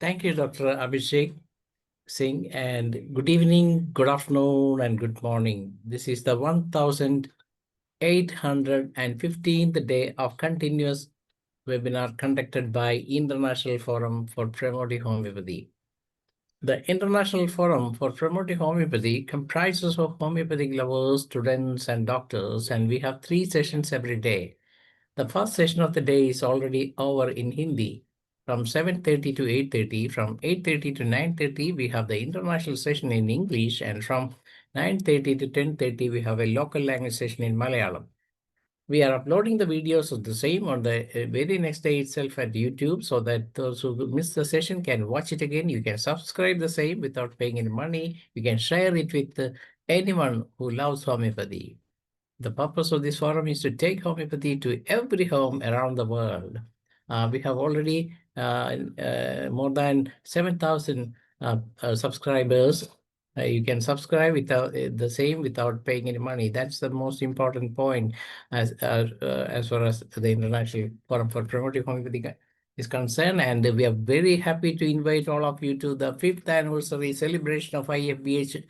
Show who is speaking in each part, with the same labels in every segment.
Speaker 1: Thank you, Dr. Abhishek Singh, and good evening, good afternoon, and good morning. This is the 1815th day of continuous webinar conducted by International Forum for Promoting Homeopathy. The International Forum for Promoting Homeopathy comprises of homeopathic lovers, students, and doctors, and we have 3 sessions every day. The first session of the day is already over in Hindi. From 7:30 to 8:30, from 8:30 to 9:30, we have the international session in English, and from 9:30 to 10:30, we have a local language session in Malayalam. We are uploading the videos of the same on the very next day itself at YouTube, so that those who missed the session can watch it again. You can subscribe the same without paying any money. You can share it with anyone who loves homeopathy. The purpose of this forum is to take homeopathy to every home around the world. We have already more than 7,000 subscribers. You can subscribe without the same without paying any money. That's the most important point as far as the International Forum for Promoting Homeopathy is concerned. And we are very happy to invite all of you to the 5th anniversary celebration of IFPH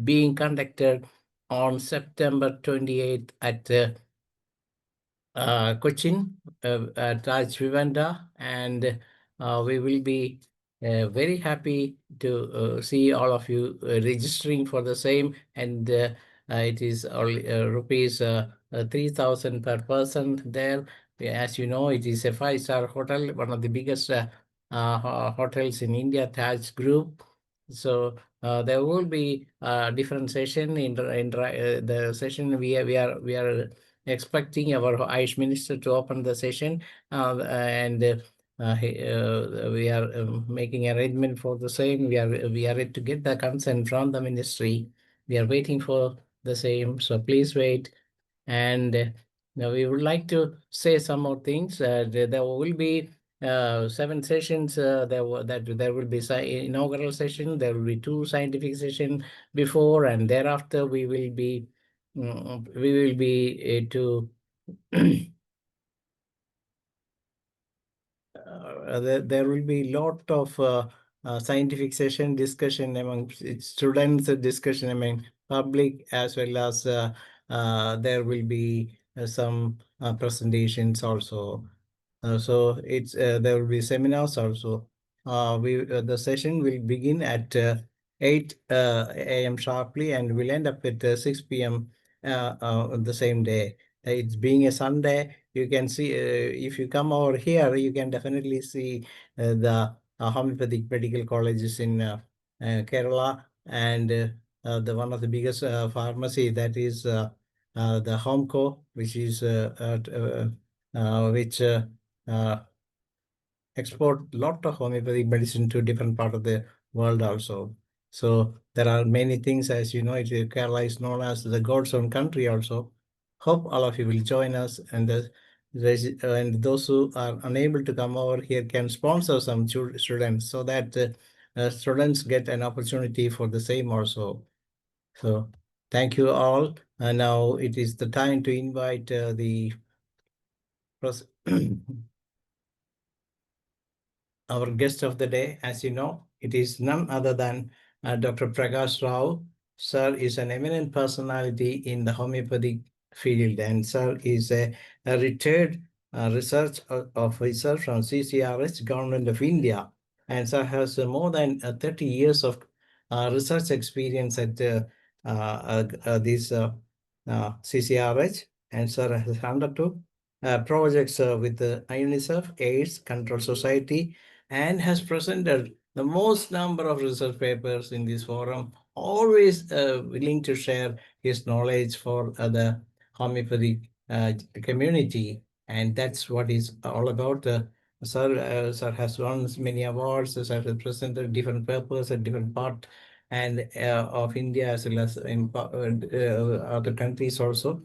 Speaker 1: being conducted on September 28th at Cochin, at Raj Vivanda, and we will be very happy to see all of you registering for the same, and it is only rupees 3,000 per person there. As you know, it is a 5-star hotel, one of the biggest hotels in India, Taj Group. So there will be different session in the session. We are expecting our Ayush Minister to open the session, and we are making arrangement for the same. We are yet to get the consent from the ministry. We are waiting for the same, so please wait. And now we would like to say some more things. There will be 7 sessions. There will be inaugural session. There will be 2 scientific session before, and thereafter we will be to there will be lot of scientific session discussion among students, discussion among public, as well as there will be some presentations also. So it's there will be seminars also. The session will begin at 8 a.m. sharply, and will end up at 6 p.m. On the same day. It's being a Sunday, you can see if you come over here, you can definitely see the homeopathic medical colleges in Kerala, and the one of the biggest pharmacy, that is the Homeco, which is which export lot of homeopathic medicine to different part of the world also. So there are many things, as you know, Kerala is known as the God's own country also. Hope all of you will join us, and those who are unable to come over here can sponsor some students, so that students get an opportunity for the same also. So thank you all. And now it is the time to invite the our guest of the day. As you know, it is none other than Dr. Prakash Rao. Sir is an eminent personality in the homeopathic field, and sir is a retired research officer from CCRH, Government of India, and sir has more than 30 years of research experience at this CCRH, and sir has undertook projects with the UNICEF, AIDS Control Society, and has presented the most number of research papers in this forum, always willing to share his knowledge for the homeopathic community. And that's what is all about. Sir has won many awards, sir has presented different papers at different part and of India, as well as in other countries also.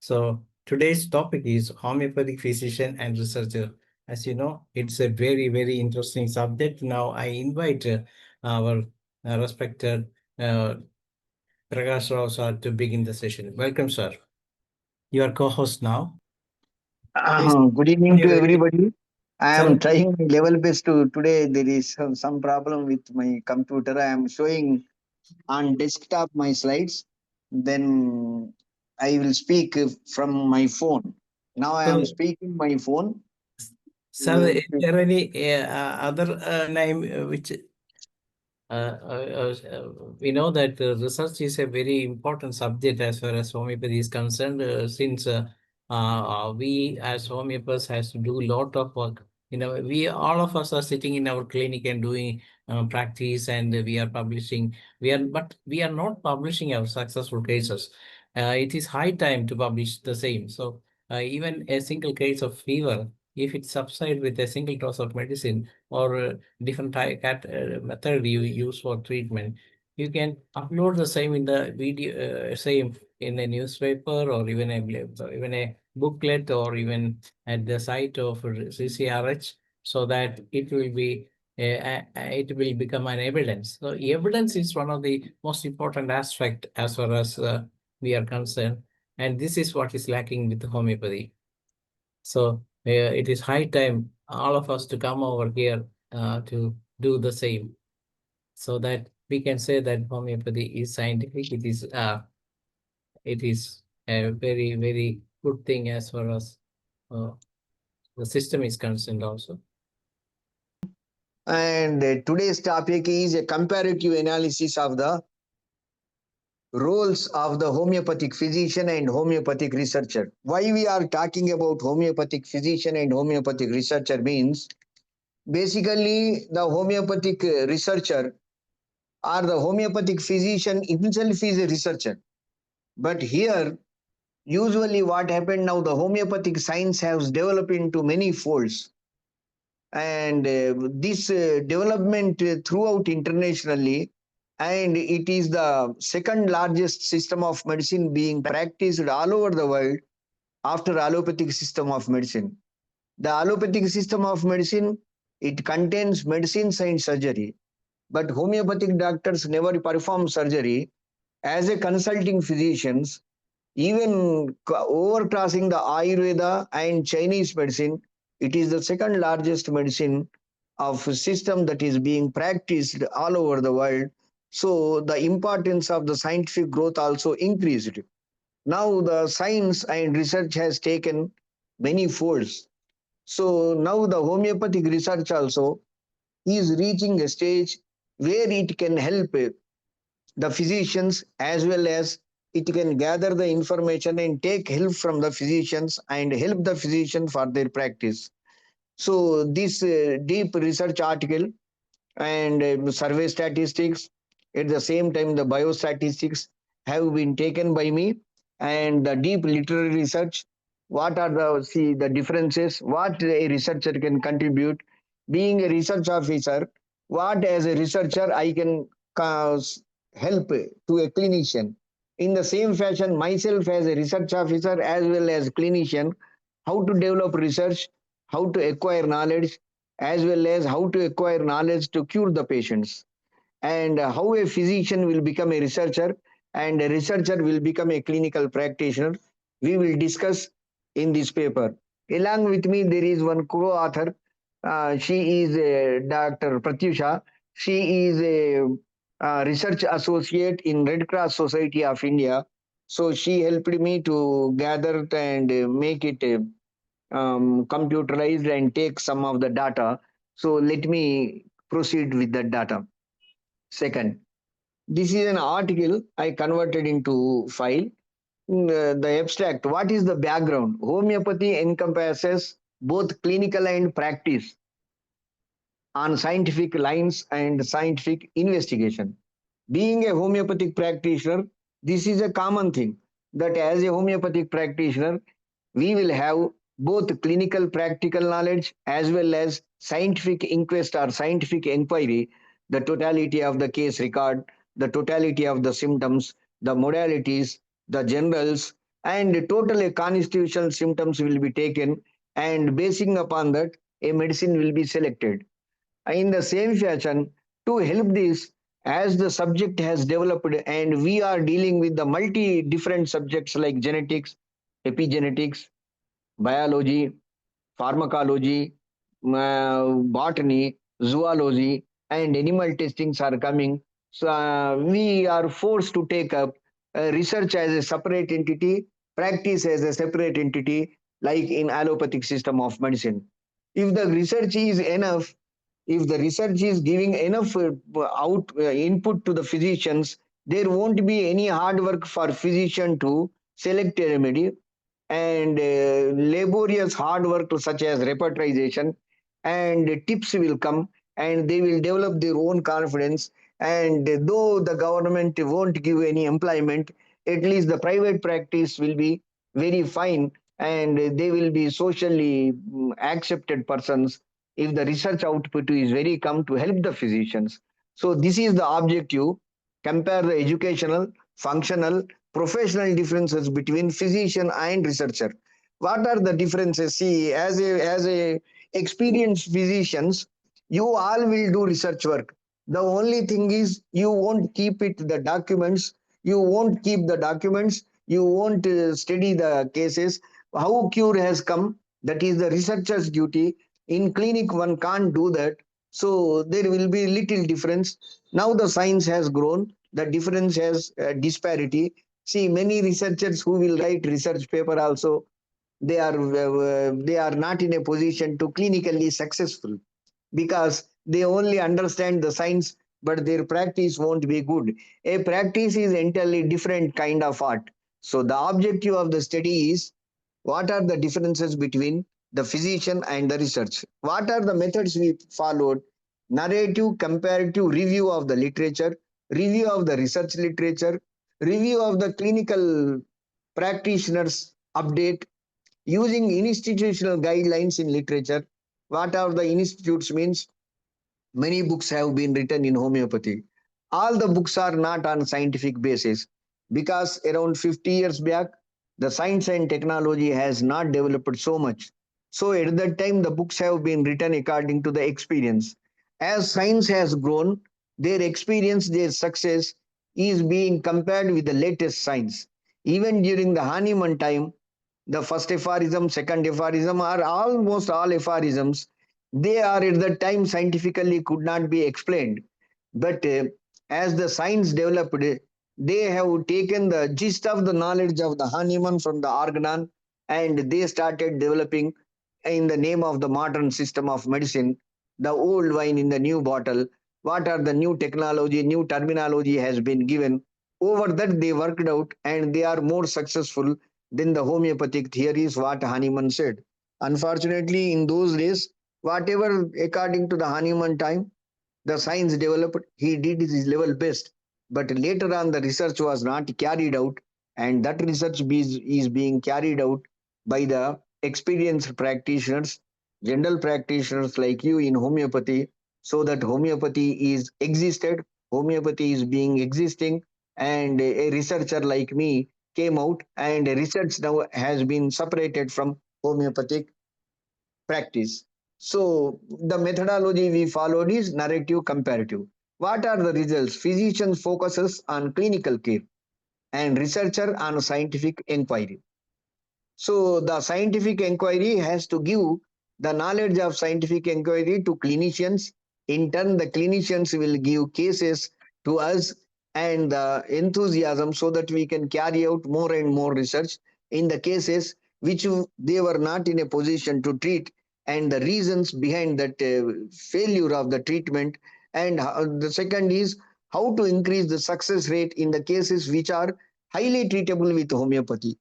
Speaker 1: So today's topic is homeopathic physician and researcher. As you know, it's a very, very interesting subject. Now I invite our respected Prakash Rao sir to begin the session. Welcome, sir. You are co-host now. Please,
Speaker 2: Good evening to everybody. I
Speaker 1: Sir,
Speaker 2: am trying my level best to today. There is some problem with my computer. I am showing on desktop my slides. Then I will speak from my phone. Now I am
Speaker 1: so,
Speaker 2: speaking my phone.
Speaker 1: sir, is there any other name which we know that research is a very important subject as far as homeopathy is concerned, since we as homeopaths has to do a lot of work. We all of us are sitting in our clinic and doing practice, and we are publishing. But we are not publishing our successful cases. It is high time to publish the same. So even a single case of fever, if it subsides with a single dose of medicine, or different method you use for treatment, you can upload the same in the video, same in a newspaper, or even a booklet, or even at the site of CCRH, so that it will become an evidence. So evidence is one of the most important aspect as far as we are concerned, and this is what is lacking with homeopathy. So it is high time all of us to come over here to do the same, so that we can say that homeopathy is scientific. It is a very, very good thing as far as uh, the system is concerned also.
Speaker 2: And today's topic is a comparative analysis of the roles of the homeopathic physician and homeopathic researcher. Why we are talking about homeopathic physician and homeopathic researcher means basically the homeopathic researcher or the homeopathic physician himself is a researcher. But here, usually what happened now, the homeopathic science has developed into many folds. And this development throughout internationally, and it is the second largest system of medicine being practiced all over the world after allopathic system of medicine. The allopathic system of medicine, it contains medicines and surgery, but homeopathic doctors never perform surgery. As a consulting physicians, even overcrossing the Ayurveda and Chinese medicine, it is the second largest medicine of system that is being practiced all over the world. So the importance of the scientific growth also increased. Now the science and research has taken many folds. So now the homeopathic research also is reaching a stage where it can help the physicians, as well as it can gather the information and take help from the physicians and help the physician for their practice. So this deep research article and survey statistics, at the same time the biostatistics have been taken by me, and the deep literary research, what are the differences, what a researcher can contribute, being a research officer, what as a researcher I can help to a clinician. In the same fashion, myself as a research officer as well as clinician, how to develop research, how to acquire knowledge, as well as how to acquire knowledge to cure the patients, and how a physician will become a researcher and a researcher will become a clinical practitioner. We will discuss in this paper. Along with me, there is one co-author. She is Dr. Pratyusha. She is a research associate in Red Cross Society of India. So she helped me to gather and make it computerized and take some of the data. So let me proceed with that data. Second, this is an article I converted into file. The abstract, what is the background? Homeopathy encompasses both clinical and practice on scientific lines and scientific investigation. Being a homeopathic practitioner, this is a common thing that as a homeopathic practitioner, we will have both clinical practical knowledge as well as scientific inquest or scientific inquiry, the totality of the case record, the totality of the symptoms, the modalities, the generals, and total constitutional symptoms will be taken, and basing upon that, a medicine will be selected. In the same fashion, to help this, as the subject has developed and we are dealing with the multi different subjects like genetics, epigenetics, biology, pharmacology, botany, zoology, and animal testings are coming. So we are forced to take up research as a separate entity, practice as a separate entity, like in allopathic system of medicine. If the research is enough, if the research is giving enough input to the physicians, there won't be any hard work for physician to select a remedy, and laborious hard work such as repertorization and tips will come, and they will develop their own confidence. And though the government won't give any employment, at least the private practice will be very fine, and they will be socially accepted persons if the research output is very come to help the physicians. So this is the objective. Compare the educational, functional, professional differences between physician and researcher. What are the differences? See, as a experienced physicians, you all will do research work. The only thing is you won't keep it the documents. You won't keep the documents. You won't study the cases. How cure has come, that is the researcher's duty. In clinic, one can't do that. So there will be little difference. Now the science has grown. The difference has disparity. See, many researchers who will write research paper also, they are not in a position to clinically successful, because they only understand the science, but their practice won't be good. A practice is entirely different kind of art. So the objective of the study is, what are the differences between the physician and the research? What are the methods we followed? Narrative comparative review of the literature, review of the research literature, review of the clinical practitioners update, using institutional guidelines in literature. What are the institutes means? Many books have been written in homeopathy. All the books are not on scientific basis, because around 50 years back, the science and technology has not developed so much. So at that time, the books have been written according to the experience. As science has grown, their experience, their success is being compared with the latest science. Even during the Hahnemann time, the first aphorism, second aphorism, are almost all aphorisms. They are at that time scientifically could not be explained. But as the science developed, they have taken the gist of the knowledge of the Hahnemann from the organon, and they started developing in the name of the modern system of medicine, the old wine in the new bottle. What are the new technology, new terminology has been given. Over that, they worked out, and they are more successful than the homeopathic theories, what Hahnemann said. Unfortunately, in those days, whatever according to the Hahnemann time, the science developed, he did his level best. But later on, the research was not carried out, and that research is being carried out by the experienced practitioners, general practitioners like you in homeopathy, so that homeopathy is existed, homeopathy is being existing, and a researcher like me came out, and research now has been separated from homeopathic practice. So the methodology we followed is narrative comparative. What are the results? Physician focuses on clinical care and researcher on scientific inquiry. So the scientific inquiry has to give the knowledge of scientific inquiry to clinicians. In turn, the clinicians will give cases to us and the enthusiasm, so that we can carry out more and more research in the cases which they were not in a position to treat, and the reasons behind that failure of the treatment. And the second is how to increase the success rate in the cases which are highly treatable with homeopathy.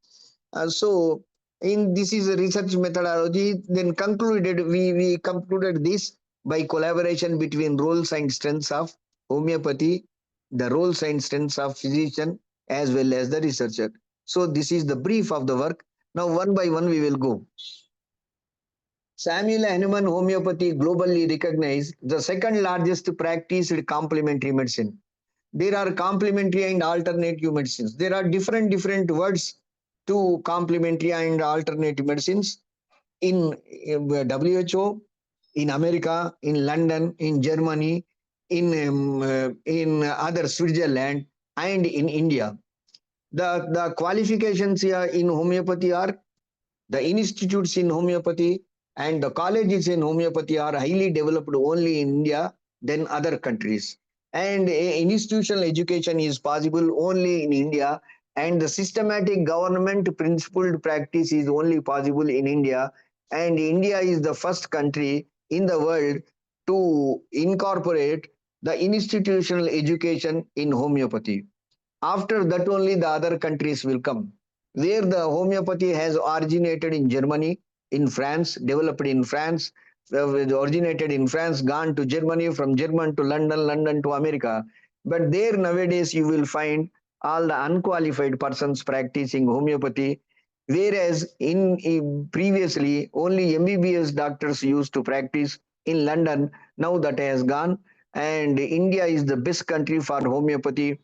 Speaker 2: So in this is a research methodology. Then concluded, we concluded this by collaboration between roles and strengths of homeopathy, the roles and strengths of physician, as well as the researcher. So this is the brief of the work. Now one by one we will go. Samuel Hahnemann homeopathy, globally recognized, the second largest practiced complementary medicine. There are complementary and alternative medicines. There are different words to complementary and alternative medicines in WHO, in America, in London, in Germany, in other Switzerland, and in India. The qualifications here in homeopathy are: the institutes in homeopathy, and the colleges in homeopathy are highly developed only in India than other countries. And institutional education is possible only in India, and the systematic government principled practice is only possible in India. And India is the first country in the world to incorporate the institutional education in homeopathy. After that, only the other countries will come. Where the homeopathy has originated in Germany, in France, developed in France, originated in France, gone to Germany, from German to London, London to America. But there nowadays you will find all the unqualified persons practicing homeopathy, whereas in previously only MBBS doctors used to practice in London. Now that has gone, and India is the best country for homeopathy.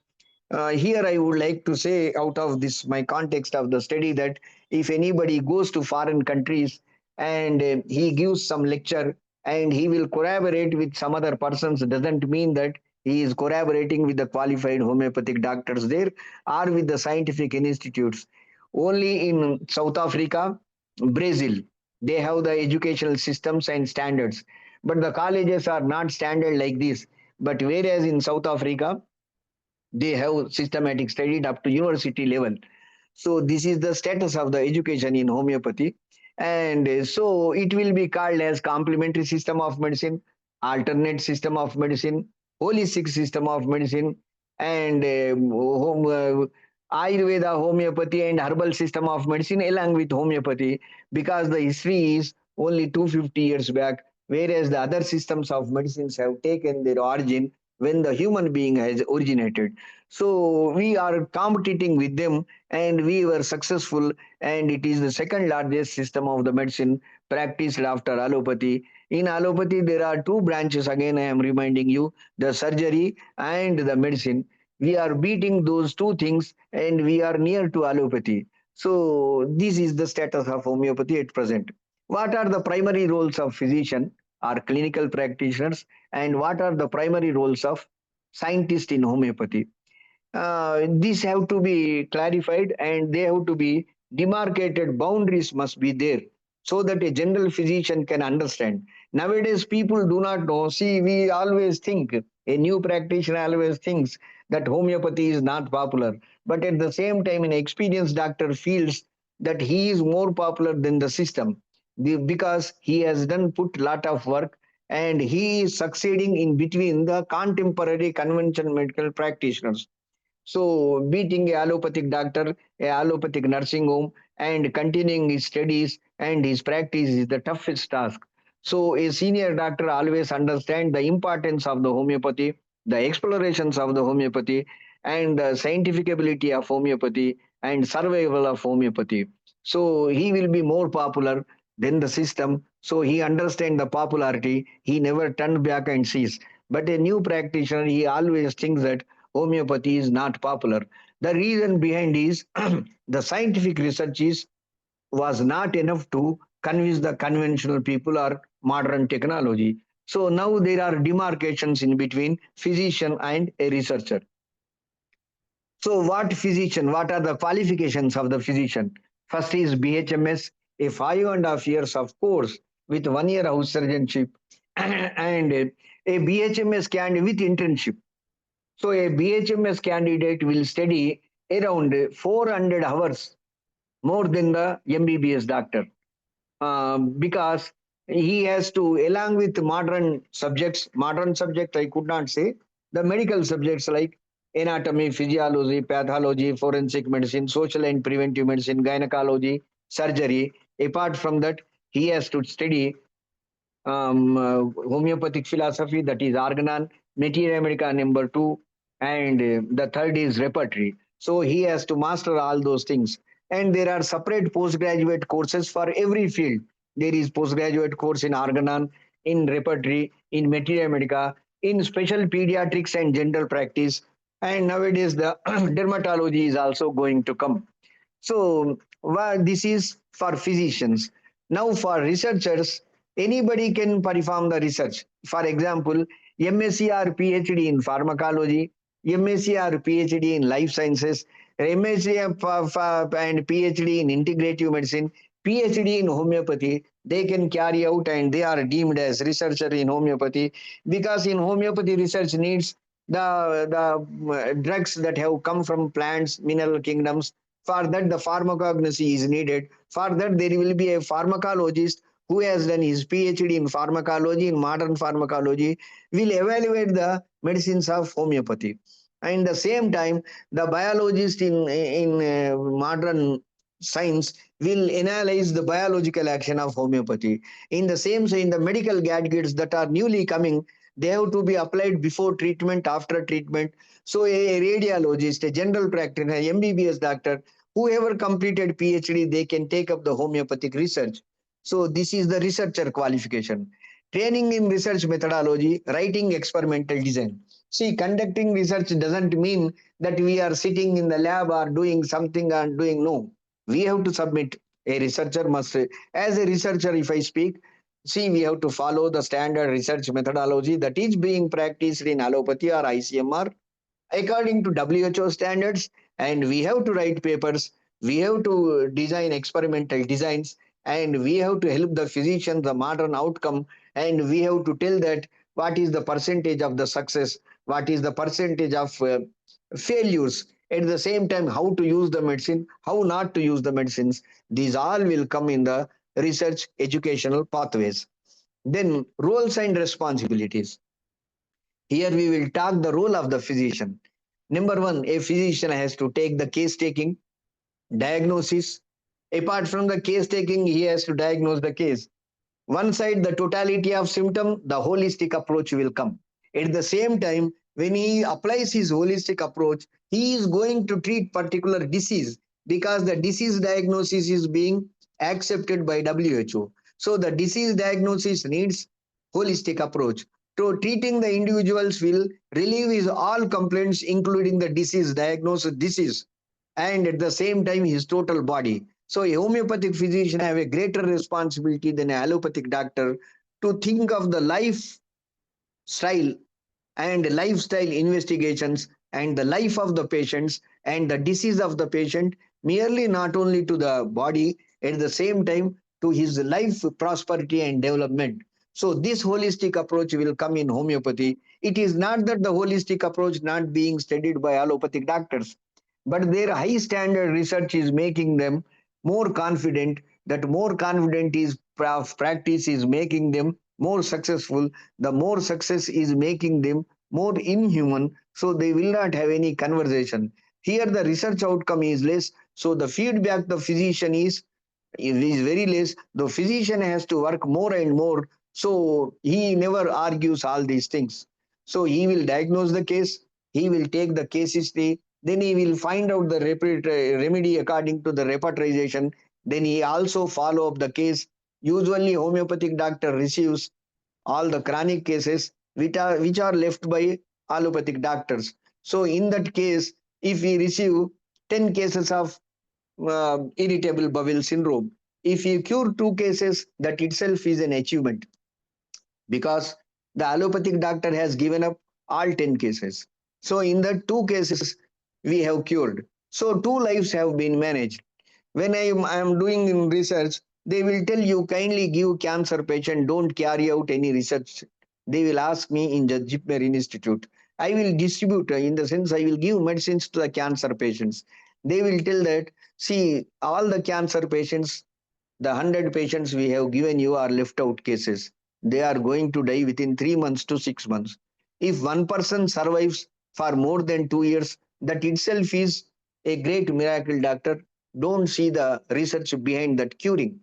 Speaker 2: Here I would like to say, out of this my context of the study, that if anybody goes to foreign countries and he gives some lecture and he will collaborate with some other persons, doesn't mean that he is collaborating with the qualified homeopathic doctors there or with the scientific institutes. Only in South Africa, Brazil, they have the educational systems and standards, but the colleges are not standard like this. But whereas in South Africa, they have systematic studied up to university level. So this is the status of the education in homeopathy. And so it will be called as complementary system of medicine, alternate system of medicine, holistic system of medicine, and Ayurveda, homeopathy, and herbal system of medicine along with homeopathy, because the history is only 250 years back, whereas the other systems of medicines have taken their origin when the human being has originated. So we are competing with them, and we were successful, and it is the second largest system of the medicine practiced after allopathy. In allopathy, there are two branches, again I am reminding you, the surgery and the medicine. We are beating those two things, and we are near to allopathy. So this is the status of homeopathy at present. What are the primary roles of physician or clinical practitioners, and what are the primary roles of scientist in homeopathy? These have to be clarified, and they have to be demarcated. Boundaries must be there so that a general physician can understand. Nowadays people do not know. See, we always think, a new practitioner always thinks that homeopathy is not popular, but at the same time an experienced doctor feels that he is more popular than the system, because he has done put lot of work, and he is succeeding in between the contemporary conventional medical practitioners. So, beating a allopathic doctor, a allopathic nursing home, and continuing his studies and his practice is the toughest task. So, a senior doctor always understands the importance of the homeopathy, the explorations of the homeopathy, and the scientific ability of homeopathy and survival of homeopathy. So, he will be more popular than the system. So, he understands the popularity. He never turns back and sees. But a new practitioner, he always thinks that homeopathy is not popular. The reason behind is the scientific research was not enough to convince the conventional people or modern technology. So now there are demarcations in between physician and a researcher. So what physician, what are the qualifications of the physician? First is BHMS, a 5.5 years of course with 1 year house surgeonship, and a BHMS candidate with internship. So a BHMS candidate will study around 400 hours more than the MBBS doctor, because he has to, along with modern subjects I could not say, the medical subjects like anatomy, physiology, pathology, forensic medicine, social and preventive medicine, gynecology, surgery. Apart from that, he has to study homeopathic philosophy, that is organon, materia medica number two, and the third is repertory. So he has to master all those things. And there are separate postgraduate courses for every field. There is postgraduate course in organon, in repertory, in materia medica, in special pediatrics and general practice. And nowadays the dermatology is also going to come. So this is for physicians. Now for researchers, anybody can perform the research. For example, MSc or PhD in pharmacology, MSc or PhD in life sciences, MSc and PhD in integrative medicine, PhD in homeopathy, they can carry out and they are deemed as researcher in homeopathy, because in homeopathy research needs the drugs that have come from plants, mineral kingdoms. For that, the pharmacognosy is needed. For that, there will be a pharmacologist who has done his PhD in pharmacology, in modern pharmacology, will evaluate the medicines of homeopathy. And the same time, the biologist in modern science will analyze the biological action of homeopathy. In the same way, in the medical gadgets that are newly coming, they have to be applied before treatment, after treatment. So a radiologist, a general practitioner, MBBS doctor, whoever completed PhD, they can take up the homeopathic research. So this is the researcher qualification. Training in research methodology, writing experimental design. See, conducting research doesn't mean that we are sitting in the lab or doing something and doing no. We have to submit. A researcher must, as a researcher, if I speak, see, we have to follow the standard research methodology that is being practiced in allopathy or ICMR according to WHO standards, and we have to write papers, we have to design experimental designs, and we have to help the physician the modern outcome, and we have to tell that what is the percentage of the success, what is the percentage of failures, at the same time how to use the medicine, how not to use the medicines. These all will come in the research educational pathways. Then roles and responsibilities. Here we will talk the role of the physician. Number one, a physician has to take the case taking, diagnosis. Apart from the case taking, he has to diagnose the case. One side, the totality of symptom, the holistic approach will come. At the same time, when he applies his holistic approach, he is going to treat particular disease, because the disease diagnosis is being accepted by WHO. So the disease diagnosis needs holistic approach. So treating the individuals will relieve his all complaints, including the disease diagnosis disease, and at the same time his total body. So a homeopathic physician have a greater responsibility than an allopathic doctor to think of the lifestyle and lifestyle investigations and the life of the patients and the disease of the patient, merely not only to the body, at the same time to his life prosperity and development. So this holistic approach will come in homeopathy. It is not that the holistic approach not being studied by allopathic doctors, but their high standard research is making them more confident. That more confident is practice is making them more successful. The more success is making them more inhuman, so they will not have any conversation. Here the research outcome is less, so the feedback the physician is very less. The physician has to work more and more, so he never argues all these things. So he will diagnose the case, he will take the case history, then he will find out the remedy according to the repertorization, then he also follow up the case. Usually homeopathic doctor receives all the chronic cases which are left by allopathic doctors. So in that case, if we receive 10 cases of irritable bowel syndrome, if you cure 2 cases, that itself is an achievement, because the allopathic doctor has given up all 10 cases. So in the 2 cases we have cured. So 2 lives have been managed. When I am doing in research, they will tell you kindly give cancer patient, don't carry out any research. They will ask me in the Jipmer Institute. I will distribute, in the sense I will give medicines to the cancer patients. They will tell that, see, all the cancer patients, the 100 patients we have given you are left out cases. They are going to die within 3 months to 6 months. If one person survives for more than 2 years, that itself is a great miracle, doctor. Don't see the research behind that curing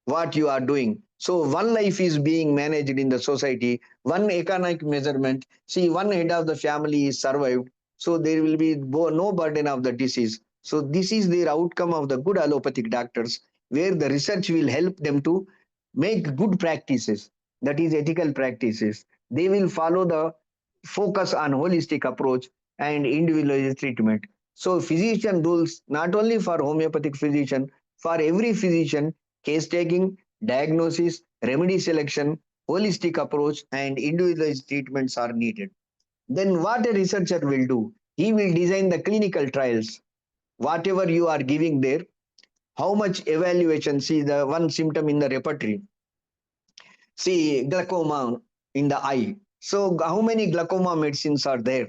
Speaker 2: what you are doing. So one life is being managed in the society, one economic measurement. See, one head of the family is survived, so there will be no burden of the disease. So this is their outcome of the good allopathic doctors, where the research will help them to make good practices, that is ethical practices. They will follow the focus on holistic approach and individualized treatment. So physician rules not only for homeopathic physician, for every physician, case taking, diagnosis, remedy selection, holistic approach, and individualized treatments are needed. Then what a researcher will do? He will design the clinical trials. Whatever you are giving there, how much evaluation, see the one symptom in the repertory, see glaucoma in the eye. So how many glaucoma medicines are there?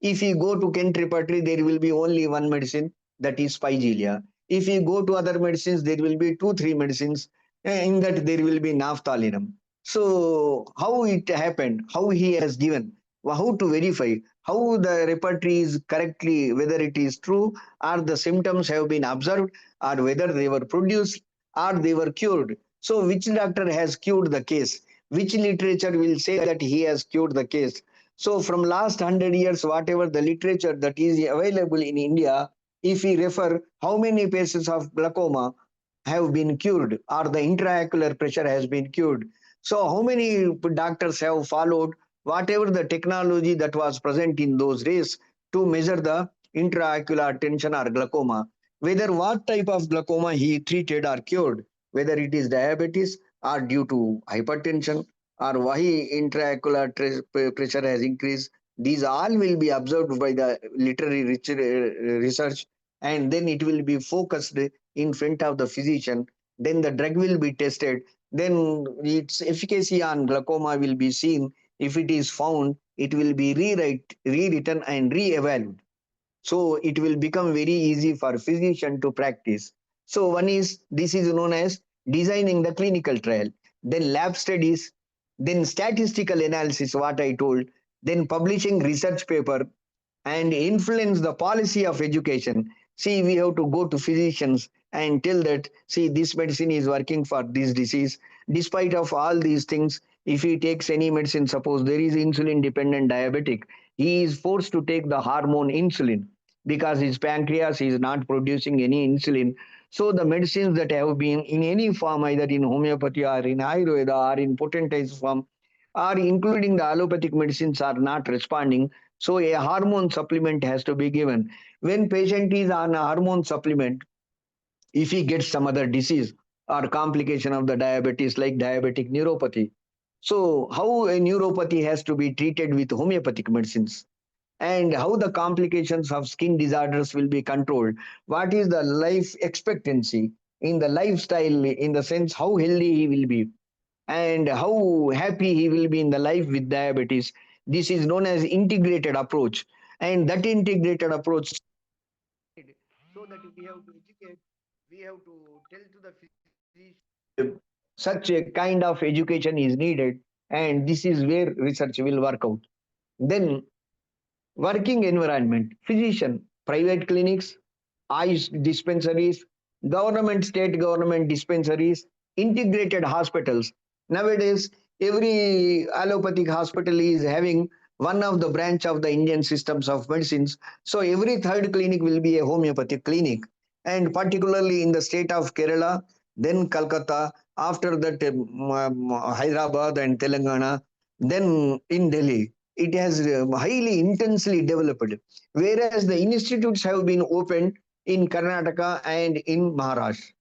Speaker 2: If you go to Kent repertory, there will be only one medicine, that is Spigelia. If you go to other medicines, there will be 2, 3 medicines. In that there will be naphthalinum. So how it happened, how he has given, how to verify, how the repertory is correctly, whether it is true, or the symptoms have been observed, or whether they were produced, or they were cured. So which doctor has cured the case? Which literature will say that he has cured the case? So from last 100 years, whatever the literature that is available in India, if we refer how many patients of glaucoma have been cured or the intraocular pressure has been cured. So how many doctors have followed whatever the technology that was present in those days to measure the intraocular tension or glaucoma, whether what type of glaucoma he treated or cured, whether it is diabetes or due to hypertension or why intraocular pressure has increased. These all will be observed by the literary research, and then it will be focused in front of the physician. Then the drug will be tested. Then its efficacy on glaucoma will be seen. If it is found, it will be rewritten and re-evaluated. So it will become very easy for physician to practice. So one is, this is known as designing the clinical trial, then lab studies, then statistical analysis, what I told, then publishing research paper, and influence the policy of education. See, we have to go to physicians and tell that, see, this medicine is working for this disease. Despite of all these things, if he takes any medicine, suppose there is insulin dependent diabetic, he is forced to take the hormone insulin because his pancreas is not producing any insulin. So the medicines that have been in any form, either in homeopathy or in Ayurveda or in potentized form, or including the allopathic medicines, are not responding. So a hormone supplement has to be given. When patient is on a hormone supplement, if he gets some other disease or complication of the diabetes like diabetic neuropathy, so how a neuropathy has to be treated with homeopathic medicines, and how the complications of skin disorders will be controlled. What is the life expectancy in the lifestyle, in the sense how healthy he will be and how happy he will be in the life with diabetes. This is known as integrated approach. And that integrated approach, so that we have to educate, we have to tell to the physician, such a kind of education is needed, and this is where research will work out. Then working environment, physician, private clinics, eyes dispensaries, government, state government dispensaries, integrated hospitals. Nowadays, every allopathic hospital is having one of the branch of the Indian systems of medicines. So every third clinic will be a homeopathic clinic. And particularly in the state of Kerala, then Calcutta, after that Hyderabad and Telangana, then in Delhi. It has highly intensely developed, whereas the institutes have been opened in Karnataka and in Maharashtra.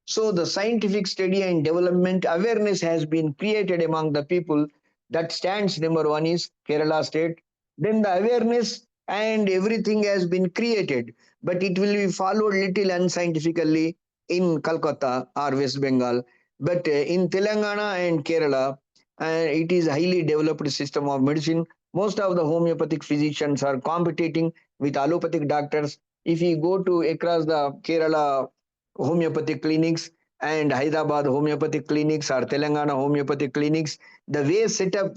Speaker 2: So the scientific study and development awareness has been created among the people. That stands number one is Kerala state. Then the awareness and everything has been created, but it will be followed little unscientifically in Calcutta or West Bengal. But in Telangana and Kerala, it is highly developed system of medicine. Most of the homeopathic physicians are competing with allopathic doctors. If you go to across the Kerala homeopathic clinics and Hyderabad homeopathic clinics or Telangana homeopathic clinics, the way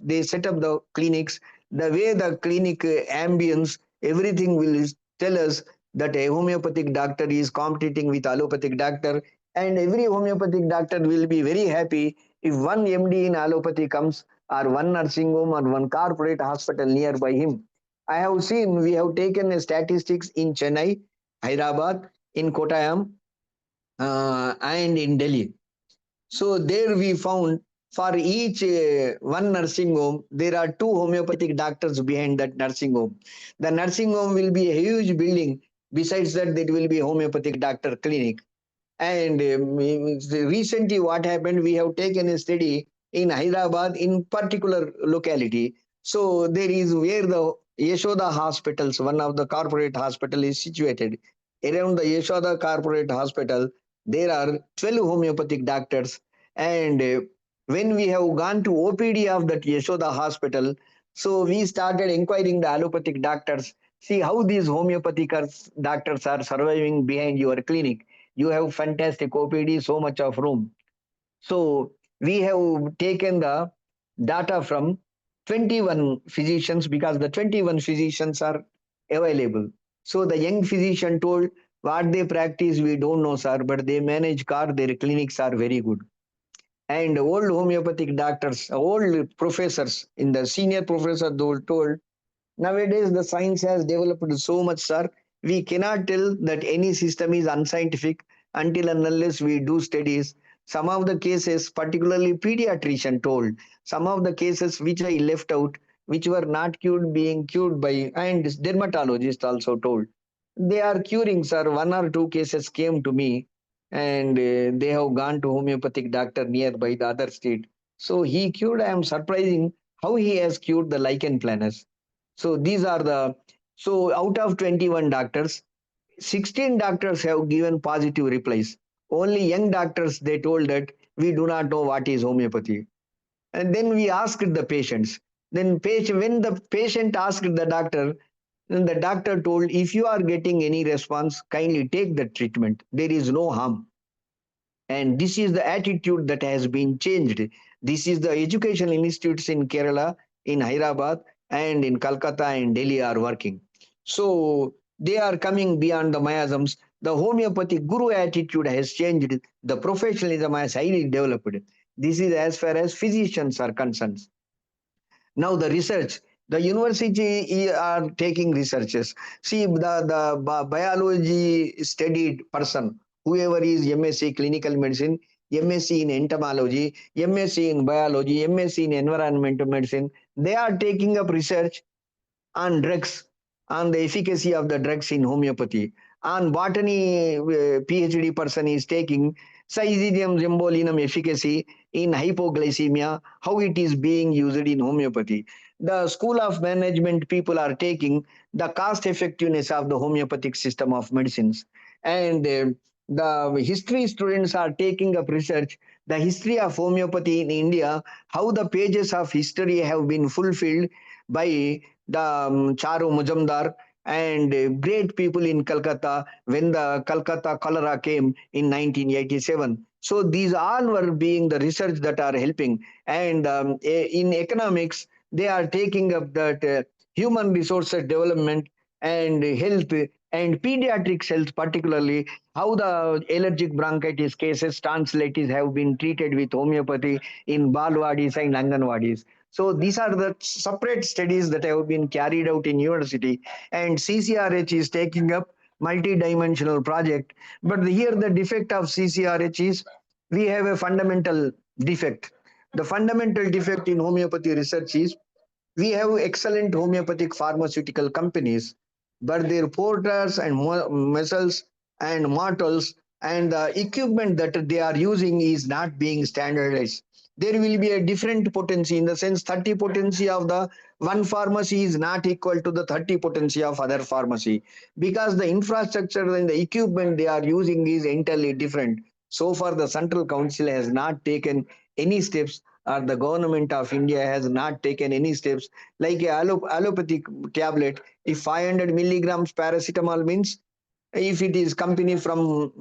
Speaker 2: they set up the clinics, the way the clinic ambience, everything will tell us that a homeopathic doctor is competing with allopathic doctor, and every homeopathic doctor will be very happy if one MD in allopathy comes, or one nursing home or one corporate hospital nearby him. I have seen, we have taken statistics in Chennai, Hyderabad, in Kottayam, and in Delhi. So there we found for each one nursing home, there are two homeopathic doctors behind that nursing home. The nursing home will be a huge building. Besides that, there will be homeopathic doctor clinic. And recently, what happened? We have taken a study in Hyderabad, in particular locality. So there is where the Yashoda hospitals, one of the corporate hospital, is situated. Around the Yashoda corporate hospital, there are 12 homeopathic doctors. And when we have gone to OPD of that Yashoda hospital, so we started inquiring the allopathic doctors. See how these homeopathic doctors are surviving behind your clinic. You have fantastic OPD, so much of room. So we have taken the data from 21 physicians because the 21 physicians are available. So the young physician told what they practice, we don't know, sir, but they manage car, their clinics are very good. And old homeopathic doctors, old professors in the senior professor told nowadays, the science has developed so much, sir. We cannot tell that any system is unscientific until and unless we do studies. Some of the cases, particularly pediatrician told, some of the cases which I left out, which were not cured, being cured by, and dermatologist also told. They are curing, sir. One or two cases came to me, and they have gone to homeopathic doctor nearby the other state. So he cured. I am surprising how he has cured the lichen planus. So these are the, so out of 21 doctors, 16 doctors have given positive replies. Only young doctors, they told that we do not know what is homeopathy. And then we asked the patients. Then when the patient asked the doctor, then the doctor told, if you are getting any response, kindly take the treatment. There is no harm. And this is the attitude that has been changed. This is the educational institutes in Kerala, in Hyderabad, and in Calcutta and Delhi are working. So they are coming beyond the miasms. The homeopathic guru attitude has changed. The professionalism has highly developed. This is as far as physicians are concerned. Now the research, the university are taking researches. See the biology studied person, whoever is MSc clinical medicine, MSc in entomology, MSc in biology, MSc in environmental medicine, they are taking up research on drugs, on the efficacy of the drugs in homeopathy. On botany, PhD person is taking Cyzinium zembolinum efficacy in hypoglycemia, how it is being used in homeopathy. The School of Management people are taking the cost effectiveness of the homeopathic system of medicines. And the history students are taking up research, the history of homeopathy in India, how the pages of history have been fulfilled by the Charu Mujamdar and great people in Calcutta when the Calcutta cholera came in 1987. So these all were being the research that are helping. And in economics, they are taking up that human resources development and health and pediatrics health, particularly how the allergic bronchitis cases, tonsillitis have been treated with homeopathy in Balwadis and Anganwadis. So these are the separate studies that have been carried out in university, and CCRH is taking up multi-dimensional project. But here the defect of CCRH is we have a fundamental defect. The fundamental defect in homeopathy research is we have excellent homeopathic pharmaceutical companies, but their porters and muscles and mortals and the equipment that they are using is not being standardized. There will be a different potency, in the sense 30 potency of the one pharmacy is not equal to the 30 potency of other pharmacy, because the infrastructure and the equipment they are using is entirely different. So far the Central Council has not taken any steps, or the government of India has not taken any steps, like a allopathic tablet. If 500 milligrams paracetamol means, if it is company from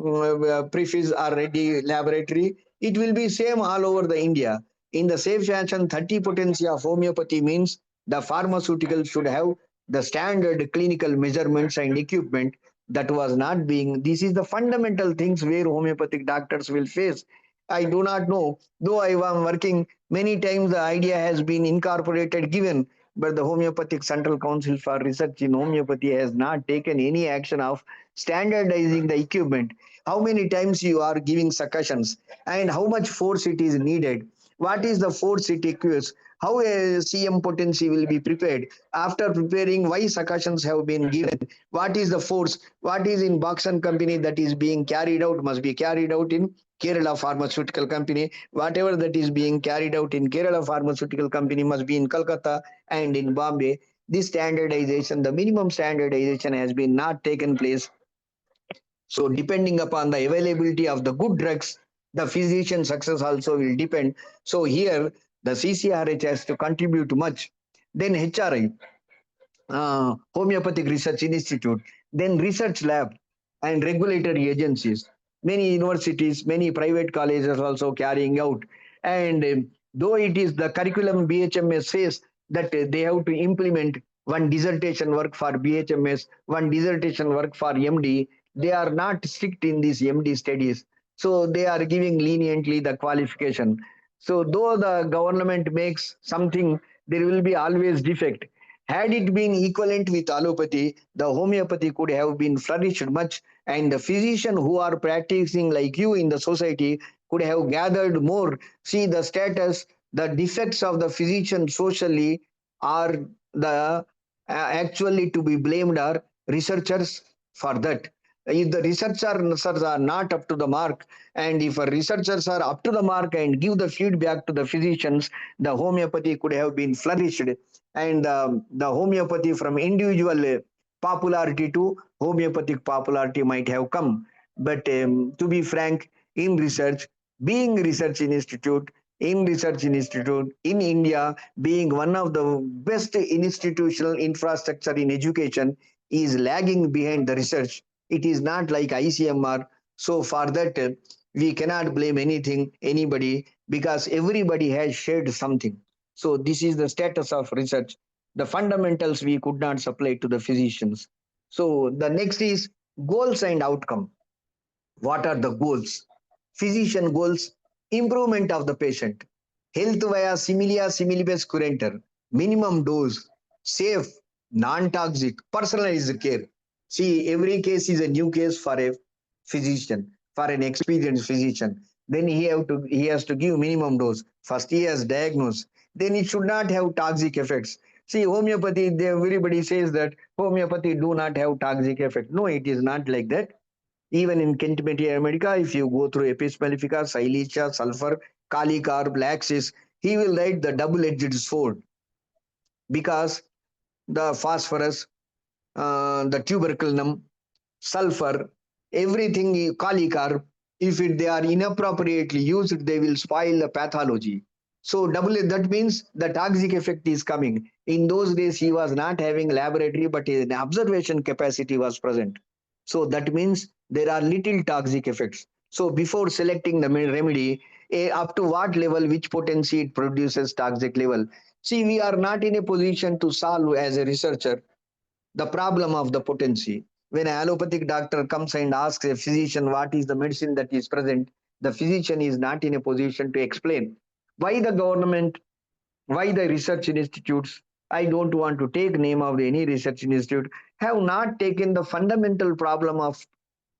Speaker 2: Prefiz or Reddy laboratory, it will be same all over the India. In the same fashion, 30 potency of homeopathy means the pharmaceutical should have the standard clinical measurements and equipment that was not being. This is the fundamental things where homeopathic doctors will face. I do not know, though I am working many times, the idea has been incorporated, given, but the Homeopathic Central Council for Research in Homeopathy has not taken any action of standardizing the equipment. How many times you are giving succussions and how much force it is needed? What is the force it requires? How a CM potency will be prepared? After preparing, why succussions have been given? What is the force? What is in Box and Company that is being carried out must be carried out in Kerala Pharmaceutical Company. Whatever that is being carried out in Kerala Pharmaceutical Company must be in Kolkata and in Bombay. This standardization, the minimum standardization has been not taken place. So depending upon the availability of the good drugs, the physician success also will depend. So here the CCRH has to contribute much. Then HRI, Homeopathic Research Institute, then research lab and regulatory agencies. Many universities, many private colleges also carrying out. And though it is the curriculum BHMS says that they have to implement one dissertation work for BHMS, one dissertation work for MD, they are not strict in these MD studies. So they are giving leniently the qualification. So though the government makes something, there will be always defect. Had it been equivalent with allopathy, the homeopathy could have been flourished much, and the physicians who are practicing like you in the society could have gathered more. See the status, the defects of the physician socially are the actually to be blamed are researchers for that. If the researchers are not up to the mark, and if researchers are up to the mark and give the feedback to the physicians, the homeopathy could have been flourished, and the homeopathy from individual popularity to homeopathic popularity might have come. But to be frank, in research, being research institute, in India, being one of the best institutional infrastructure in education, is lagging behind the research. It is not like ICMR. So for that, we cannot blame anything, anybody, because everybody has shared something. So this is the status of research. The fundamentals we could not supply to the physicians. So the next is goals and outcome. What are the goals? Physician goals: improvement of the patient, health via similia similibus curanter, minimum dose, safe, non-toxic, personalized care. See, every case is a new case for a physician, for an experienced physician. Then he has to give minimum dose. First he has diagnose. Then it should not have toxic effects. See, homeopathy, everybody says that homeopathy do not have toxic effect. No, it is not like that. Even in Kent America, if you go through Apis mellifica, Silicia, sulfur, Kali carb, laxis, he will write the double-edged sword, because the phosphorus, the tuberculum, sulfur, everything, Kali carb, if they are inappropriately used, they will spoil the pathology. So double, that means the toxic effect is coming. In those days, he was not having laboratory, but his observation capacity was present. So that means there are little toxic effects. So before selecting the remedy, up to what level, which potency it produces toxic level. See, we are not in a position to solve as a researcher the problem of the potency. When an allopathic doctor comes and asks a physician what is the medicine that is present, the physician is not in a position to explain. Why the government, why the research institutes, I don't want to take name of any research institute, have not taken the fundamental problem of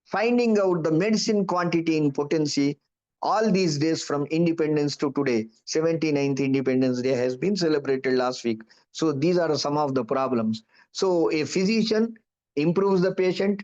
Speaker 2: finding out the medicine quantity in potency all these days from independence to today. 79th Independence Day has been celebrated last week. So these are some of the problems. So a physician improves the patient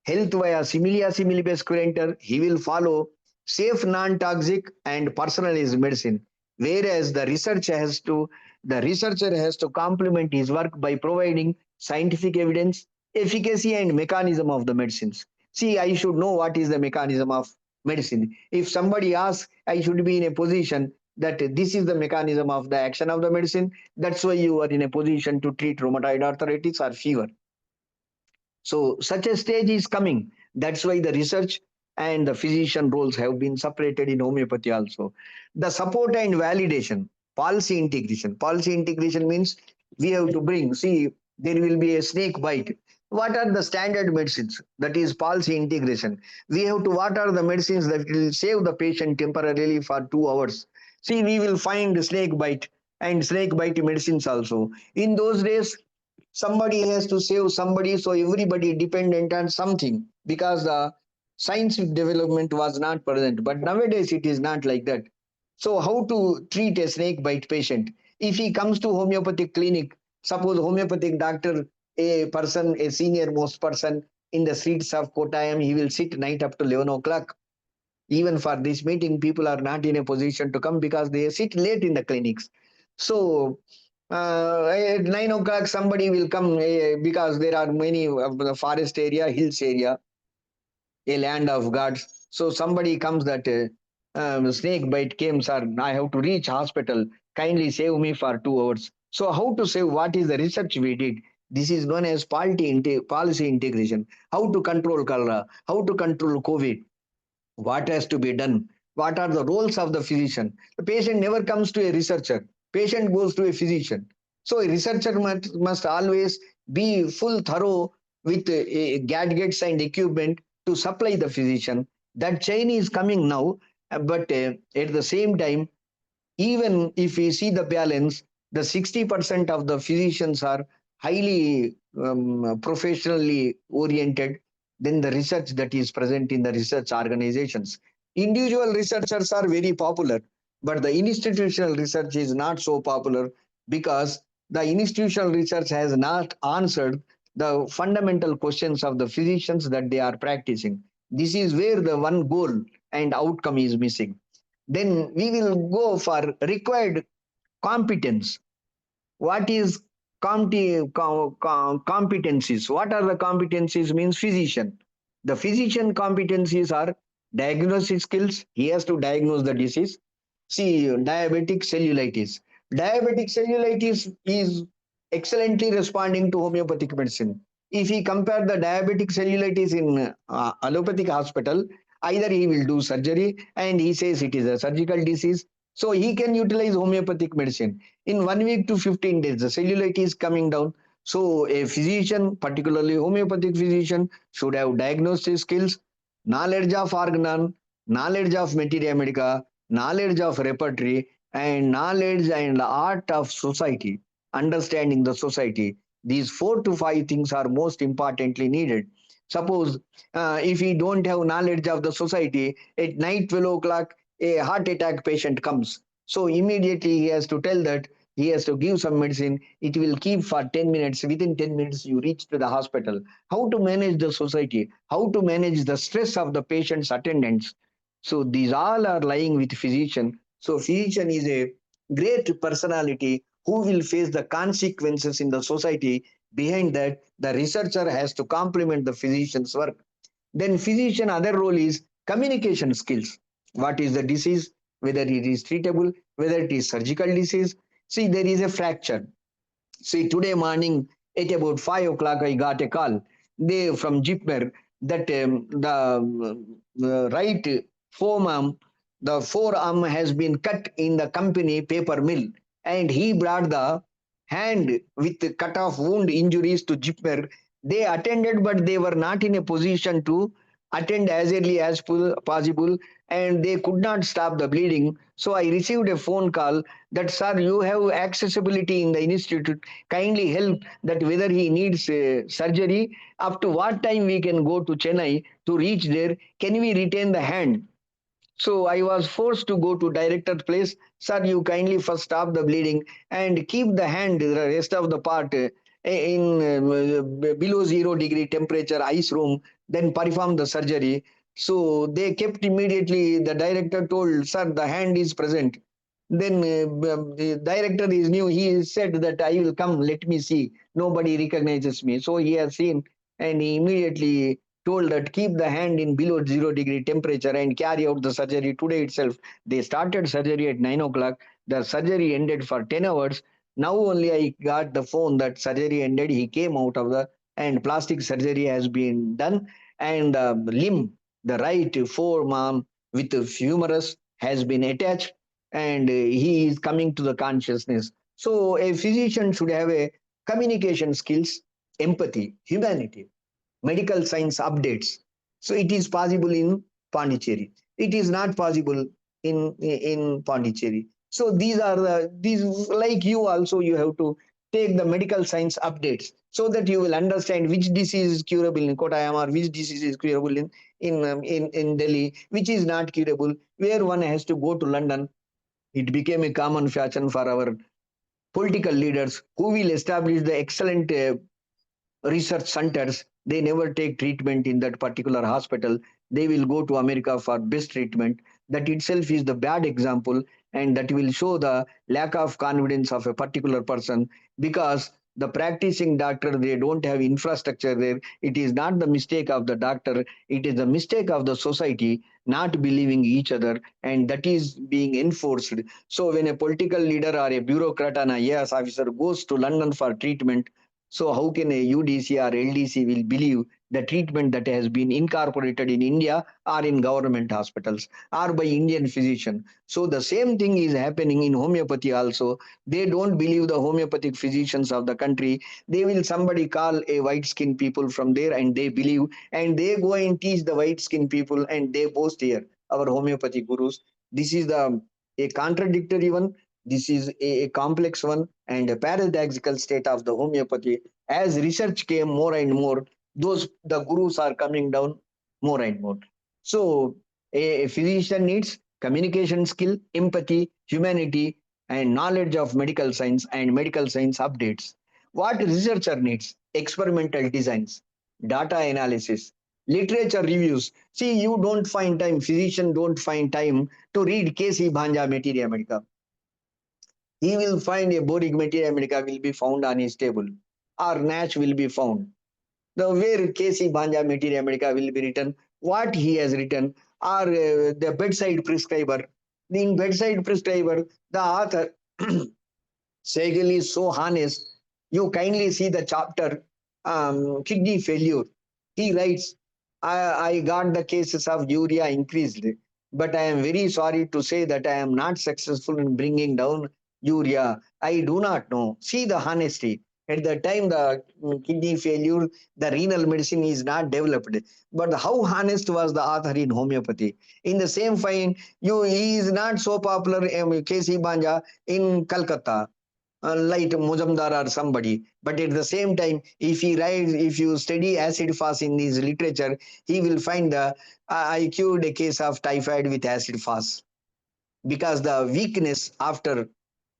Speaker 2: health via similia similibus curanter. He will follow safe, non-toxic and personalized medicine. Whereas the researcher has to complement his work by providing scientific evidence, efficacy and mechanism of the medicines. See, I should know what is the mechanism of medicine. If somebody asks, I should be in a position that this is the mechanism of the action of the medicine. That's why you are in a position to treat rheumatoid arthritis or fever. So such a stage is coming. That's why the research and the physician roles have been separated in homeopathy also. The support and validation, policy integration. Policy integration means we have to bring, see, there will be a snake bite. What are the standard medicines? That is policy integration. We have to, what are the medicines that will save the patient temporarily for 2 hours? See, we will find snake bite and snake bite medicines also. In those days, somebody has to save somebody, so everybody dependent on something, because the scientific development was not present. But nowadays it is not like that. So how to treat a snake bite patient? If he comes to homeopathic clinic, suppose homeopathic doctor, a person, a senior most person in the streets of Kottayam, he will sit night up to 11 o'clock. Even for this meeting, people are not in a position to come because they sit late in the clinics. So at 9 o'clock, somebody will come because there are many of the forest area, hills area. a land of gods. So somebody comes that snake bite came, sir. I have to reach hospital. Kindly save me for 2 hours. So how to save? What is the research we did? This is known as policy integration. How to control cholera? How to control COVID? What has to be done? What are the roles of the physician? The patient never comes to a researcher. Patient goes to a physician. So a researcher must always be full thorough with gadgets and equipment to supply the physician. That chain is coming now, but at the same time, even if we see the balance, the 60% of the physicians are highly professionally oriented than the research that is present in the research organizations. Individual researchers are very popular, but the institutional research is not so popular because the institutional research has not answered the fundamental questions of the physicians that they are practicing. This is where the one goal and outcome is missing. Then we will go for required competence. What is competencies? What are the competencies? Means physician. The physician competencies are diagnosis skills. He has to diagnose the disease. See, diabetic cellulitis. Diabetic cellulitis is excellently responding to homeopathic medicine. If he compare the diabetic cellulitis in allopathic hospital, either he will do surgery and he says it is a surgical disease, so he can utilize homeopathic medicine. In 1 week to 15 days, the cellulitis is coming down. So a physician, particularly homeopathic physician, should have diagnostic skills, knowledge of organon, knowledge of materia medica, knowledge of repertory, and knowledge and art of society, understanding the society. These 4 to 5 things are most importantly needed. Suppose if we don't have knowledge of the society, at night 12 o'clock, a heart attack patient comes. So immediately he has to tell that he has to give some medicine. It will keep for 10 minutes. Within 10 minutes, you reach to the hospital. How to manage the society? How to manage the stress of the patient's attendants? So these all are lying with physician. So physician is a great personality who will face the consequences in the society. Behind that, the researcher has to complement the physician's work. Then physician other role is communication skills. What is the disease? Whether it is treatable, whether it is surgical disease. See, there is a fracture. See, today morning at about 5 o'clock, I got a call. They from Jipmer that the right forearm, the forearm has been cut in the company paper mill, and he brought the hand with cut off wound injuries to Jipmer. They attended, but they were not in a position to attend as early as possible, and they could not stop the bleeding. So I received a phone call that, sir, you have accessibility in the institute, kindly help that whether he needs surgery, up to what time we can go to Chennai to reach there, can we retain the hand? So I was forced to go to director's place. Sir, you kindly first stop the bleeding and keep the hand, the rest of the part in below 0 degree temperature, ice room, then perform the surgery. So they kept immediately, the director told, sir, the hand is present. Then the director is new. He said that I will come, let me see. Nobody recognizes me. So he has seen and he immediately told that keep the hand in below 0 degree temperature and carry out the surgery today itself. They started surgery at 9 o'clock. The surgery ended for 10 hours. Now only I got the phone that surgery ended. He came out of the, and plastic surgery has been done. And the limb, the right forearm with the humerus has been attached, and he is coming to the consciousness. So a physician should have a communication skills, empathy, humanity, medical science updates. So it is possible in Pondicherry. It is not possible in Pondicherry. So these like you also, you have to take the medical science updates so that you will understand which disease is curable in Kottayam or which disease is curable in Delhi, which is not curable, where one has to go to London. It became a common fashion for our political leaders who will establish the excellent research centers. They never take treatment in that particular hospital. They will go to America for best treatment. That itself is the bad example, and that will show the lack of confidence of a particular person, because The practicing doctor, they don't have infrastructure there. It is not the mistake of the doctor, it is the mistake of the society not believing each other, and that is being enforced. So when a political leader or a bureaucrat and a IAS officer goes to London for treatment, so how can a UDC or LDC will believe the treatment that has been incorporated in India or in government hospitals or by Indian physician? So the same thing is happening in homeopathy also. They don't believe the homeopathic physicians of the country. They will somebody call a white skinned people from there and they believe, and they go and teach the white skinned people and they boast here, our homeopathic gurus. This is the a contradictory one. This is a complex one and a paradoxical state of the homeopathy. As research came more and more, those the gurus are coming down more and more. So a physician needs communication skill, empathy, humanity, and knowledge of medical science and medical science updates. What researcher needs? Experimental designs, data analysis, literature reviews. See, you don't find time, physician don't find time to read K.C. Bhanja Materia Medica. He will find a Boric Materia Medica will be found on his table, or Nash will be found. The where K.C. Bhanja Materia Medica will be written, what he has written, or the bedside prescriber. In bedside prescriber, the author Sehgal is so honest. You kindly see the chapter kidney failure. He writes, I got the cases of urea increased, but I am very sorry to say that I am not successful in bringing down urea. I do not know. See the honesty. At the time, the kidney failure, the renal medicine is not developed. But how honest was the author in homeopathy? In the same fine, he is not so popular, K.C. Banja, in Calcutta like Muzamdar or somebody. But at the same time, if he writes, if you study acid fast in his literature, he will find the I cured a case of typhoid with acid fast because the weakness after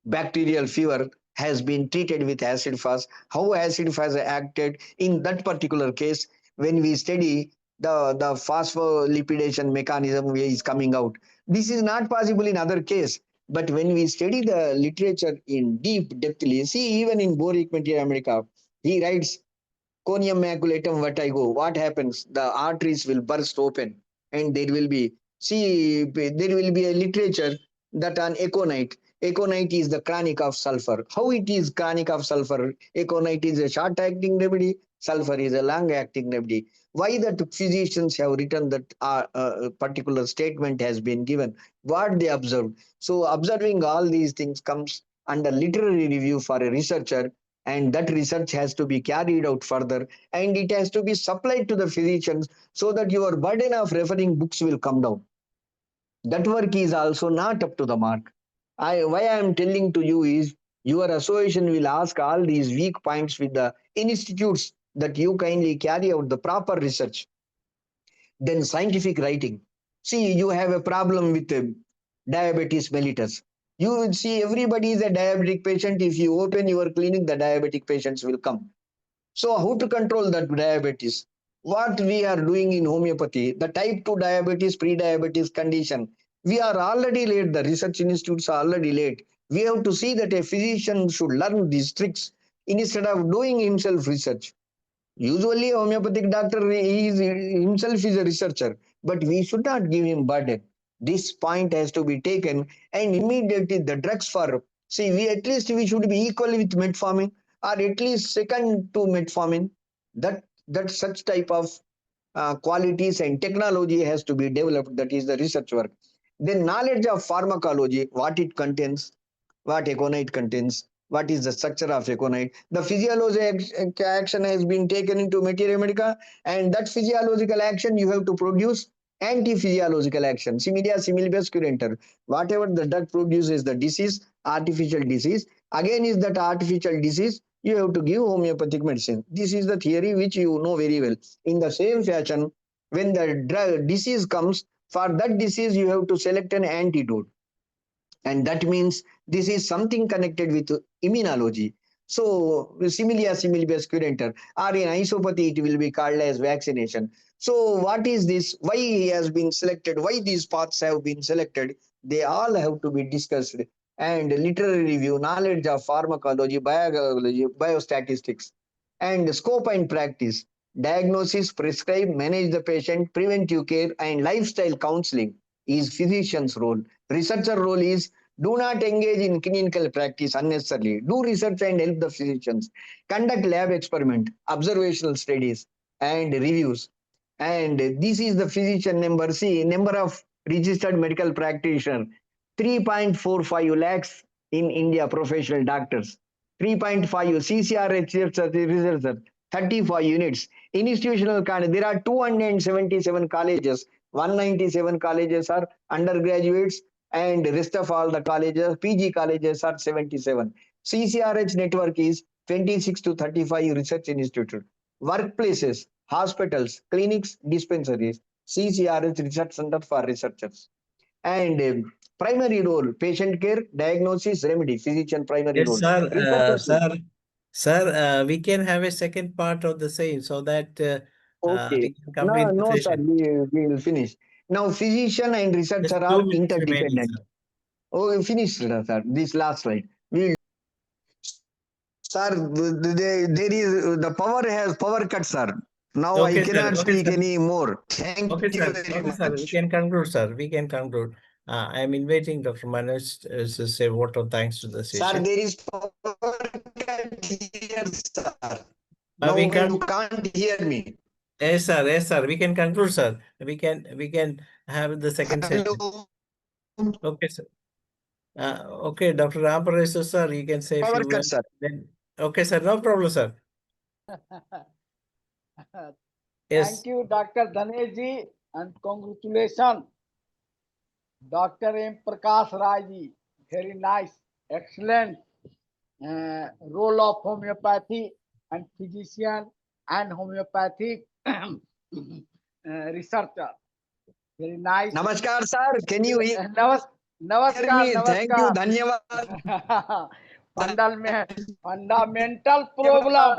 Speaker 2: bacterial fever has been treated with acid fast. How acid fast acted in that particular case, when we study the phospholipidation mechanism is coming out. This is not possible in other case. But when we study the literature in deep depthly, see even in Boric Materia Medica, he writes conium maculatum vertigo. What happens? The arteries will burst open, and there will be a literature that on aconite. Aconite is the chronic of sulfur. How it is chronic of sulfur? Aconite is a short-acting remedy. Sulfur is a long-acting remedy. Why that physicians have written that particular statement has been given? What they observed. So observing all these things comes under literary review for a researcher, and that research has to be carried out further, and it has to be supplied to the physicians so that your burden of referring books will come down. That work is also not up to the mark. Why I am telling to you is your association will ask all these weak points with the institutes that you kindly carry out the proper research. Then scientific writing. See, you have a problem with diabetes mellitus. You will see everybody is a diabetic patient. If you open your clinic, the diabetic patients will come. So how to control that diabetes? What we are doing in homeopathy, the type 2 diabetes, pre-diabetes condition, we are already late. The research institutes are already late. We have to see that a physician should learn these tricks instead of doing himself research. Usually, a homeopathic doctor himself is a researcher, but we should not give him burden. This point has to be taken, and immediately the drugs for see, we at least we should be equal with metformin, or at least second to metformin. That such type of qualities and technology has to be developed. That is the research work. Then knowledge of pharmacology, what it contains, what aconite contains, what is the structure of aconite. The physiological action has been taken into materia medica, and that physiological action you have to produce anti-physiological action. Similia similibus curanter. Whatever the drug produces the disease, artificial disease, again is that artificial disease, you have to give homeopathic medicine. This is the theory which you know very well. In the same fashion, when the drug disease comes, for that disease you have to select an antidote, and that means this is something connected with immunology. So similia similibus curanter, or in isopathy it will be called as vaccination. So what is this? Why he has been selected? Why these paths have been selected? They all have to be discussed. and literary review, knowledge of pharmacology, biology, biostatistics, and scope and practice, diagnosis, prescribe, manage the patient, preventive care, and lifestyle counseling is physician's role. Researcher role is do not engage in clinical practice unnecessarily. Do research and help the physicians. Conduct lab experiment, observational studies, and reviews. And this is the physician number. See, number of registered medical practitioner 3.45 lakhs in India, professional doctors. 3.5 CCR researchers, 35 units. Institutional college, there are 277 colleges. 197 colleges are undergraduates, and rest of all the colleges, PG colleges are 77. CCRH network is 26 to 35 research institutes. Workplaces, hospitals, clinics, dispensaries, CCRH research center for researchers. And primary role, patient care, diagnosis, remedy, physician primary
Speaker 1: Yes,
Speaker 2: role.
Speaker 1: sir.
Speaker 2: Researchers,
Speaker 1: We can have a second part of the same so that
Speaker 2: okay.
Speaker 1: we can
Speaker 2: No,
Speaker 1: complete the
Speaker 2: no, sir,
Speaker 1: session.
Speaker 2: we will finish. Now, physician and
Speaker 1: Just
Speaker 2: researcher
Speaker 1: 2
Speaker 2: are
Speaker 1: minutes remaining,
Speaker 2: interdependent.
Speaker 1: sir.
Speaker 2: Oh, we finished, sir. This last slide. We, sir, there is the power has power cut, sir. Now I
Speaker 1: Okay, sir.
Speaker 2: cannot
Speaker 1: Okay,
Speaker 2: speak
Speaker 1: sir.
Speaker 2: any more. Thank
Speaker 1: Okay,
Speaker 2: you
Speaker 1: sir.
Speaker 2: very
Speaker 1: Okay, sir. We
Speaker 2: much.
Speaker 1: can conclude, sir. We can conclude. I'm inviting Dr. Manoj to say a vote of thanks to the
Speaker 2: Sir,
Speaker 1: session.
Speaker 2: there is power cut here, sir.
Speaker 1: We
Speaker 2: Now you
Speaker 1: can.
Speaker 2: can't hear me.
Speaker 1: Yes, sir. Yes, sir. We can conclude, sir. We can have the second session.
Speaker 2: Hello.
Speaker 1: Okay, sir. Okay, Dr. Ramparesu, sir, you can say a
Speaker 2: Power
Speaker 1: few
Speaker 2: cut,
Speaker 1: words.
Speaker 2: sir.
Speaker 1: Then, okay, sir. No problem, sir. Yes.
Speaker 3: Thank you, Dr. Dhanesh, and congratulations, Dr. M. Prakash Rao. Very nice, excellent role of homeopathy and physician and homeopathic researcher. Very nice.
Speaker 2: Namaskar, sir. Can you hear
Speaker 3: Namaskar,
Speaker 2: me? Thank you.
Speaker 3: namaskar.
Speaker 2: Dhanyavad.
Speaker 3: Fundamental problem.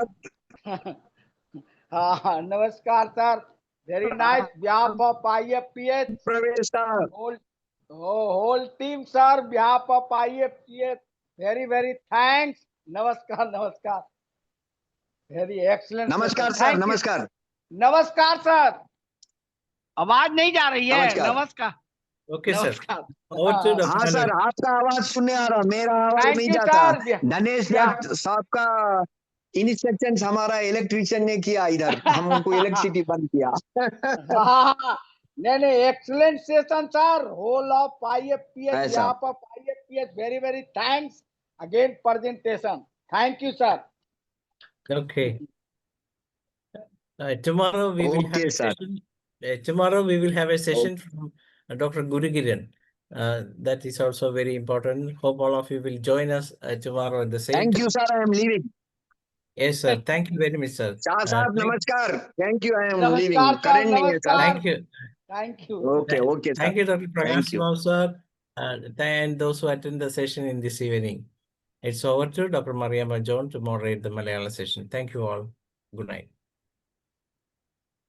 Speaker 3: Namaskar, sir. Very nice. Behalf of IFPH,
Speaker 2: Pravesh, sir.
Speaker 3: whole team, sir. Behalf of IFPH, very, very thanks. Namaskar, namaskar. Very excellent.
Speaker 2: Namaskar,
Speaker 3: session.
Speaker 2: sir.
Speaker 3: Thank you.
Speaker 2: Namaskar.
Speaker 3: नमस्कार sir. आवाज नहीं जा रही है.
Speaker 2: नमस्कार.
Speaker 3: नमस्कार.
Speaker 1: Okay, sir.
Speaker 3: नमस्कार.
Speaker 1: Over to Dr.
Speaker 2: हाँ
Speaker 1: Manoj.
Speaker 2: सर, आपका आवाज सुनने आ रहा, मेरा आवाज
Speaker 3: Thank
Speaker 2: नहीं
Speaker 3: you,
Speaker 2: जाता.
Speaker 3: sir.
Speaker 2: धनेश
Speaker 3: Yeah.
Speaker 2: दत्त साहब का इंस्ट्रक्शन हमारा इलेक्ट्रिशियन ने किया, इधर हमको इलेक्ट्रिसिटी बंद किया.
Speaker 3: हाँ, नहीं, excellent session, sir. Whole of IFPH,
Speaker 2: ऐसा.
Speaker 3: behalf of IFPH, very, very thanks. Again, presentation. Thank you, sir.
Speaker 1: Okay. Tomorrow we will have
Speaker 2: Okay,
Speaker 1: a
Speaker 2: sir.
Speaker 1: session. Tomorrow we will have a session from Dr. Gurukiran. That is also very important. Hope all of you will join us tomorrow at the same
Speaker 2: Thank
Speaker 1: time.
Speaker 2: you, sir. I am leaving.
Speaker 1: Yes, sir. Thank you very much, sir.
Speaker 2: Shah साहब नमस्कार. Thank you. I am
Speaker 3: Namaskar,
Speaker 2: leaving.
Speaker 3: sir.
Speaker 2: Current नहीं है sir.
Speaker 3: Namaskar.
Speaker 1: Thank you.
Speaker 3: Thank you.
Speaker 2: Okay, okay, sir.
Speaker 1: Thank you, Dr.
Speaker 2: Thank
Speaker 1: Prakash
Speaker 2: you.
Speaker 1: Rao, sir. And those who attend the session in this evening. It's over to Dr. Mariamma John to moderate the Malayalam session. Thank you all. Good night.